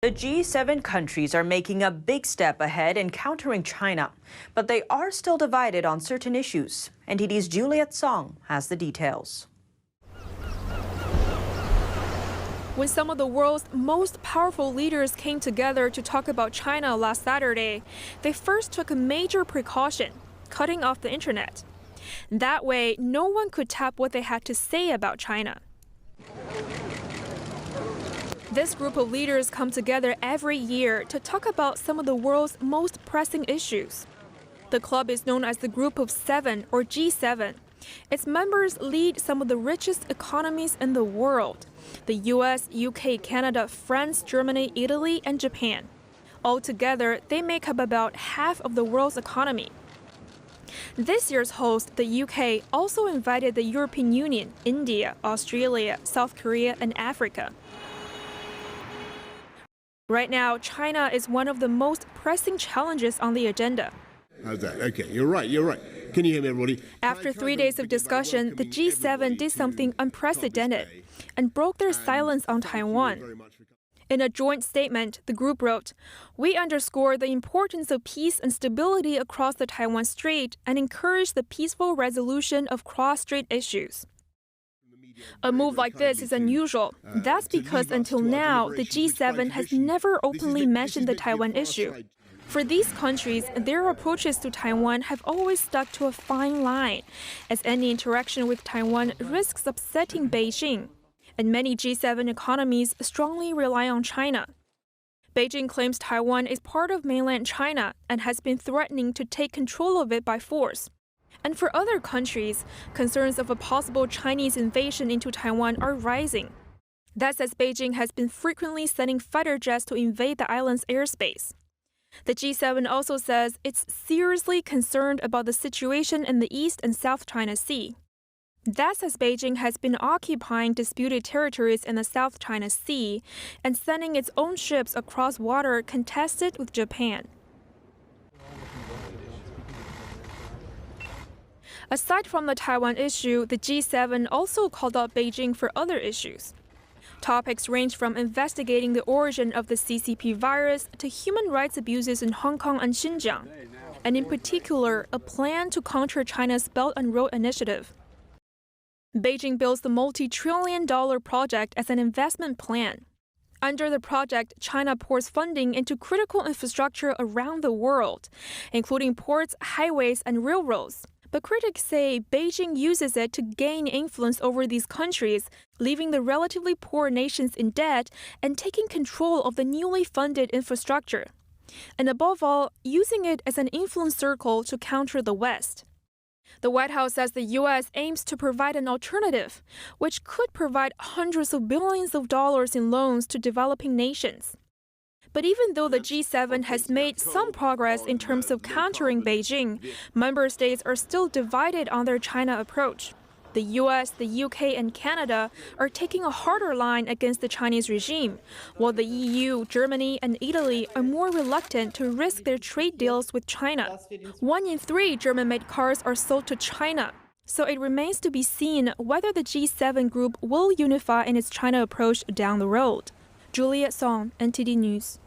The G7 countries are making a big step ahead in countering China, but they are still divided on certain issues. NTD's Juliet Song has the details. When some of the world's most powerful leaders came together to talk about China last Saturday, they first took a major precaution, cutting off the internet. That way, no one could tap what they had to say about China. This group of leaders come together every year to talk about some of the world's most pressing issues. The club is known as the Group of Seven, or G7. Its members lead some of the richest economies in the world: the US, UK, Canada, France, Germany, Italy, and Japan. Altogether, they make up about half of the world's economy. This year's host, the UK, also invited the European Union, India, Australia, South Korea, and Africa. Right now, China is one of the most pressing challenges on the agenda. How's that? Okay, you're right. Can you hear me, everybody? After 3 days of discussion, the G7 did something unprecedented and broke their silence on Taiwan. In a joint statement, the group wrote, "We underscore the importance of peace and stability across the Taiwan Strait and encourage the peaceful resolution of cross-strait issues." A move like this is unusual. That's because until now, the G7 has never openly mentioned the Taiwan issue. For these countries, their approaches to Taiwan have always stuck to a fine line, as any interaction with Taiwan risks upsetting Beijing. And many G7 economies strongly rely on China. Beijing claims Taiwan is part of mainland China and has been threatening to take control of it by force. And for other countries, concerns of a possible Chinese invasion into Taiwan are rising. That's as Beijing has been frequently sending fighter jets to invade the island's airspace. The G7 also says it's seriously concerned about the situation in the East and South China Sea. That's as Beijing has been occupying disputed territories in the South China Sea and sending its own ships across water contested with Japan. Aside from the Taiwan issue, the G7 also called out Beijing for other issues. Topics range from investigating the origin of the CCP virus to human rights abuses in Hong Kong and Xinjiang, and in particular, a plan to counter China's Belt and Road Initiative. Beijing bills the multi-trillion-dollar project as an investment plan. Under the project, China pours funding into critical infrastructure around the world, including ports, highways, and railroads. But critics say Beijing uses it to gain influence over these countries, leaving the relatively poor nations in debt and taking control of the newly funded infrastructure. And above all, using it as an influence circle to counter the West. The White House says the U.S. aims to provide an alternative, which could provide hundreds of billions of dollars in loans to developing nations. But even though the G7 has made some progress in terms of countering Beijing, member states are still divided on their China approach. The US, the UK, and Canada are taking a harder line against the Chinese regime, while the EU, Germany, and Italy are more reluctant to risk their trade deals with China. 1 in 3 German-made cars are sold to China. So it remains to be seen whether the G7 group will unify in its China approach down the road. Juliet Song, NTD News.